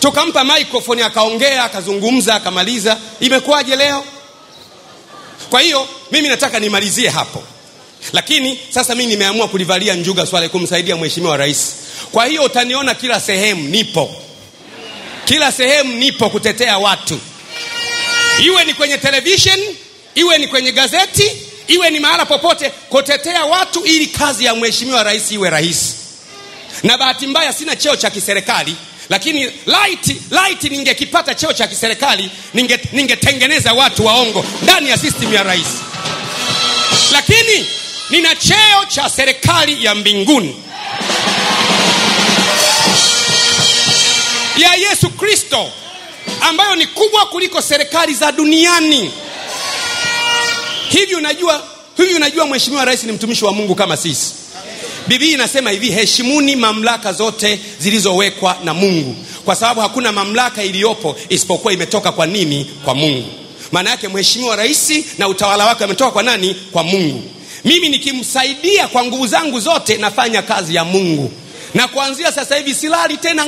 S1: Tukampa microphone akaongea, akazungumza, akamaliza. Imekuwaje leo? Kwa hiyo mimi nataka nimalizie hapo. Lakini sasa mimi nimeamua kulivalia njuga swala kumsaidia mheshimiwa rais. Kwa hiyo utaniona kila sehemu nipo. Kila sehemu nipo kutetea watu. Iwe ni kwenye television, iwe ni kwenye gazeti, iwe ni mahala popote, kutetea watu ili kazi ya mheshimiwa rais iwe rahisi. Na bahati mbaya sina cheo cha kiserikali, lakini light ningekipata cheo cha kiserikali, ningetengeneza watu waongo ndani ya system ya rais. Lakini nina cheo cha serikali ya mbinguni ya Yesu Kristo, ambayo ni kubwa kuliko serikali za duniani. Hivi unajua mheshimiwa rais ni mtumishi wa Mungu kama sisi. Biblia inasema hivi, heshimuni mamlaka zote zilizowekwa na Mungu, kwa sababu hakuna mamlaka iliyopo isipokuwa imetoka kwa nini? Kwa Mungu. Maana yake mheshimiwa rais na utawala wake umetoka kwa nani? Kwa Mungu. Mimi nikimsaidia kwa nguvu zangu zote, nafanya kazi ya Mungu. Na kuanzia sasa hivi silali tena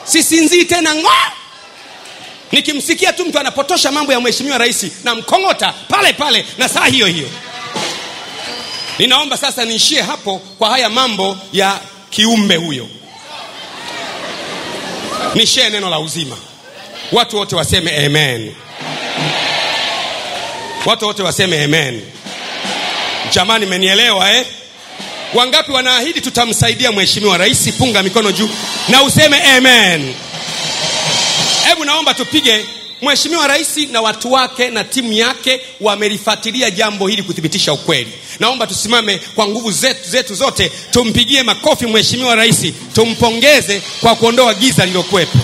S1: sisinzii tena nikimsikia tu mtu anapotosha mambo ya mheshimiwa rais, na mkongota pale na saa hiyo. Ninaomba sasa niishie hapo kwa haya mambo ya kiumbe huyo. Nishie neno la uzima. Watu wote waseme amen. Watu wote waseme amen. Jamani, mmenielewa eh? Wangapi wanaahidi tutamsaidia mheshimiwa rais? Punga mikono juu na useme amen. Hebu naomba tupige. Mheshimiwa rais na watu wake na timu yake wamelifuatilia jambo hili kuthibitisha ukweli. Naomba tusimame kwa nguvu zetu zote, tumpigie makofi mheshimiwa rais, tumpongeze kwa kuondoa giza lililokuwepo.